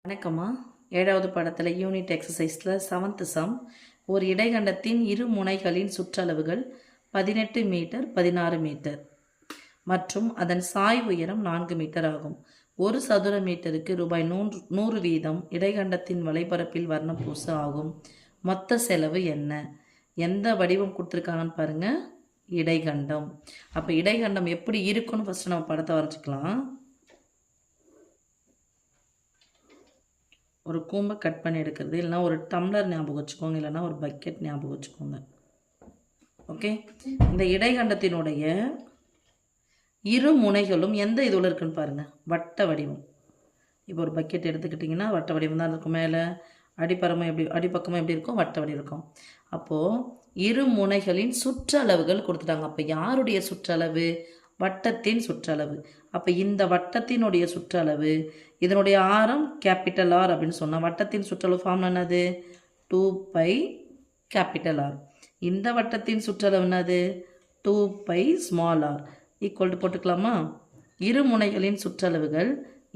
வணக்கம்மா. 7வது பாடத்தில் யூனிட் எக்ஸசைஸில் 7th சம். ஒரு இடைகண்டத்தின் இரு முனைகளின் சுற்றளவுகள் 18 மீட்டர் 16 மீட்டர் மற்றும் அதன் சாய் உயரம் 4 மீட்டர் ஆகும். ஒரு சதுர மீட்டருக்கு ரூபாய் 100 வீதம் இடைகண்டத்தின் வலைப்பரப்பில் வர்ணம் பூச ஆகும். மொத்த செலவு என்ன? எந்த வடிவம் கொடுத்துருக்காங்கன்னு பாருங்கள். இடைகண்டம். அப்போ இடைகண்டம் எப்படி இருக்குன்னு ஃபஸ்ட்டு நம்ம படத்தை வரைஞ்சிக்கலாம். ஒரு கூம்பை கட் பண்ணி எடுக்கிறது, இல்லைனா ஒரு டம்ளர் ஞாபகம் வச்சுக்கோங்க, இல்லைனா ஒரு பக்கெட் ஞாபகம் வச்சுக்கோங்க. ஓகே, இந்த இடைகண்டத்தினுடைய இரு முனைகளும் எந்த இதில் இருக்குன்னு பாருங்கள். வட்ட வடிவம். இப்போ ஒரு பக்கெட் எடுத்துக்கிட்டிங்கன்னா வட்ட வடிவம் தான் இருக்கும். மேலே அடிப்பக்கமும் எப்படி இருக்கும்? வட்ட வடிவம் இருக்கும். அப்போது இரு முனைகளின் சுற்றளவுகள் கொடுத்துட்டாங்க. அப்போ யாருடைய சுற்றளவு? வட்டத்தின் சுற்றளவு. அப்போ இந்த வட்டத்தினுடைய சுற்றளவு, இதனுடைய ஆரம் கேபிட்டல் ஆர் அப்படின்னு சொன்னால் வட்டத்தின் சுற்றளவு ஃபார்ம் என்னது? 2π கேபிட்டல் ஆர். இந்த வட்டத்தின் சுற்றளவு என்னது? 2π ஸ்மால் ஆர் ஈக்குவல் டு போட்டுக்கலாமா? இரு முனைகளின் சுற்றளவுகள்,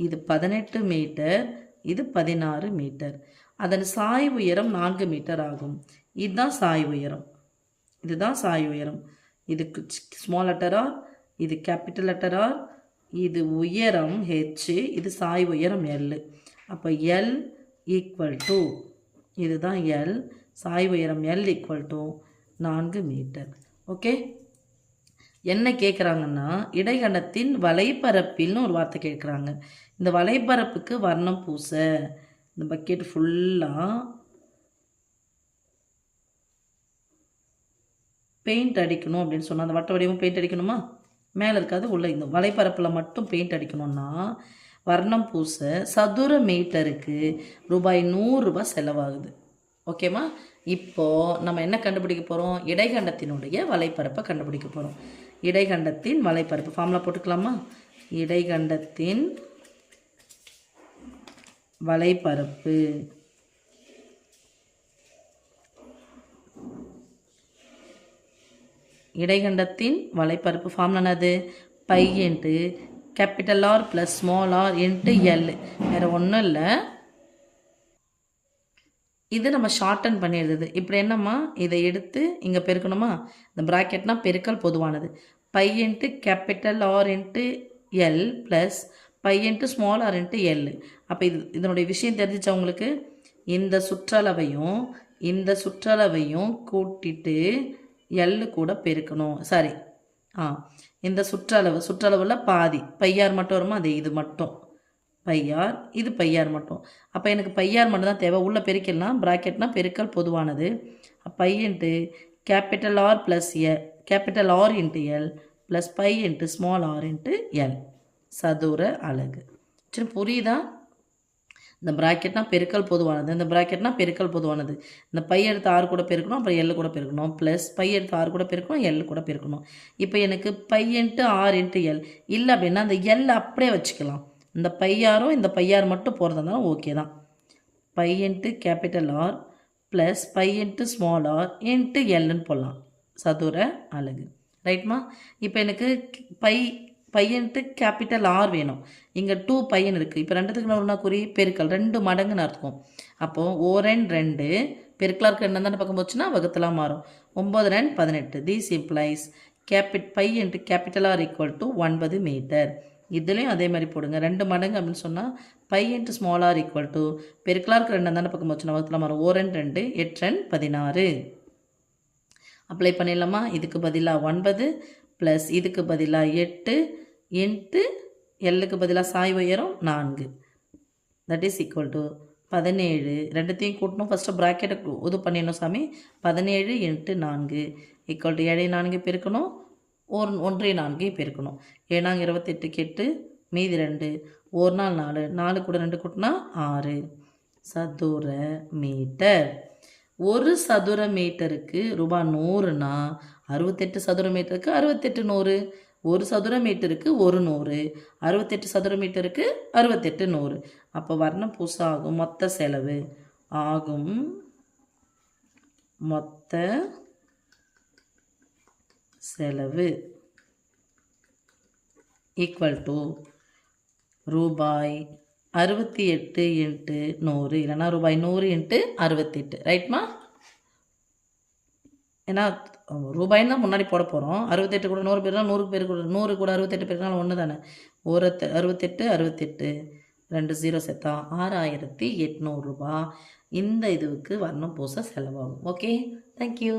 இது 18 மீட்டர், இது 16 மீட்டர். அதன் சாய் உயரம் 4 மீட்டர் ஆகும். இதுதான் சாய் உயரம், இதுதான் சாய் உயரம். இதுக்கு ஸ்மால் லெட்டர் ஆர், இது கேபிட்டல் லெட்டர் ஆர், இது உயரம் ஹெச், இது சாய் உயரம் எல். அப்போ எல் ஈக்குவல் டு, இதுதான் எல், சாய் உயரம் L equal to 4 metre. Okay, என்ன கேட்குறாங்கன்னா இடைகண்டத்தின் வலைப்பரப்பில்னு ஒரு வார்த்தை கேட்குறாங்க. இந்த வலைப்பரப்புக்கு வர்ணம் பூச, இந்த பக்கெட் ஃபுல்லாக பெயிண்ட் அடிக்கணும் அப்படின்னு சொன்னால், அந்த வட்ட வடிவம் பெயிண்ட் அடிக்கணுமா? மேலே இருக்காது, உள்ள இந்த வலைப்பரப்பில் மட்டும் பெயிண்ட் அடிக்கணும்னா வர்ணம் பூச சதுர மீட்டருக்கு ரூபாய் 100 செலவாகுது. ஓகேம்மா? இப்போது நம்ம என்ன கண்டுபிடிக்க போகிறோம்? இடைகண்டத்தினுடைய வலைப்பரப்பை கண்டுபிடிக்க போகிறோம். இடைகண்டத்தின் வலைப்பரப்பு ஃபார்முலா போட்டுக்கலாமா? இடைகண்டத்தின் வலைப்பரப்பு இடைகண்டத்தின் வலைப்பரப்பு ஃபார்முலா என்னது? Pi into capital R plus small R into L. வேறு ஒன்றும் இல்லை, இது நம்ம ஷார்டன் பண்ணி எழுதுது. இப்படி என்னம்மா, இதை எடுத்து இங்கே பெருக்கணுமா? இந்த ப்ராக்கெட்னா பெருக்கல் பொதுவானது. Pi into capital R into L plus pi into small R into L. அப்போ இதனுடைய விஷயம் தெரிஞ்சிச்சா உங்களுக்கு? இந்த சுற்றளவையும் கூட்டிட்டு எல்லு கூட பெருக்கணும். சரி, இந்த சுற்றளவில் பாதி பையார் மட்டும் வருமா? அது இது மட்டும் பையார், இது பையார் மட்டும். அப்போ எனக்கு பையார் மட்டும் தான் தேவை. உள்ள பெருக்கலாம், ப்ராக்கெட்னா பெருக்கல் பொதுவானது. Pi into capital R plus capital R into L plus pi into small R into L சதுர அலகு. சரி, புரியுதா? இந்த ப்ராக்கெட்னா பெருக்கல் பொதுவானது, இந்த ப்ராக்கெட்னா பெருக்கல் பொதுவானது. இந்த பை எடுத்து ஆறு கூட பெருக்கணும், அப்புறம் எல் கூட பெருக்கணும், ப்ளஸ் பை எடுத்து ஆறு கூட பெருக்கணும், எல் கூட பெருக்கணும். இப்போ எனக்கு pi into R into L இல்லை அப்படின்னா அந்த எல் அப்படியே வச்சுக்கலாம். இந்த பையாரும் இந்த பையார் மட்டும் போகிறதுனாலும் ஓகே தான். Pi into capital R plus pi into small R into எல்லுன்னு போடலாம் சதுர அலகு. ரைட்மா? இப்போ எனக்கு பையன்ட்டு கேபிட்டல் ஆர் வேணும். இங்கே 2 பையன் இருக்குது. இப்போ ரெண்டுத்துக்கு ஒன்றா குறி பெருக்கல் 2 மடங்குன்னு அர்த்தம். அப்போது ஓரன் 2 பெருக்கலாக இருக்க என்ன தானே பக்கம் போச்சுன்னா வகுத்தலாம் மாறும். 9 2 18. This implies pi into capital R equal to 9 metre. இதுலேயும் அதே மாதிரி போடுங்க. 2 மடங்கு அப்படின்னு சொன்னால் pi into small R equal to பெருக்கலாக இருக்க ரெண்டு தானே பக்கம் போச்சுன்னா வகுத்தலாம் மாறும். ஓரன் 2 8 16. அப்ளை பண்ணிடலாமா? இதுக்கு பதிலாக 9 ப்ளஸ் இதுக்கு பதிலாக 8 இன்ட்டு எல்லுக்கு பதிலாக சாய் உயரம் 4. That is equal to 17. ரெண்டுத்தையும் கூட்டணும். ஃபஸ்ட்டு ப்ராக்கெட்டை இது பண்ணிடணும் சாமி. 17 இன்ட்டு 4 ஈக்குவல் டு 7 4 பெருக்கணும், 1 4 பெருக்கணும். 7 28 8 மீதி 2, 1 4 4 கூட 2 கூட்டினா 6 சதுர மீட்டர். ஒரு சதுர மீட்டருக்கு ரூபாய் 100னா 68 சதுர மீட்டருக்கு 68 100. ஒரு சதுர மீட்டருக்கு 100, 68 சதுர மீட்டருக்கு 68 100. அப்போ வர்ணம் பூச ஆகும் மொத்த செலவு ஈக்குவல் டு ரூபாய் 68 இன்ட்டு 100 இல்லைனா ரூபாய் 100 இன்ட்டு 68 ரைட்மா? ஏன்னா ரூபாய்ன்னு தான் முன்னாடி போட போகிறோம். 68 கூட 100 பேர்னா 100 பேர் கூட 100 கூட 68 பேருனாலும் ஒன்று தானே. 68 68 2 0 சேர்த்தா 6800 ரூபா இந்த இதுவுக்கு வர்ணம் பூச செலவாகும். Okay, thank you.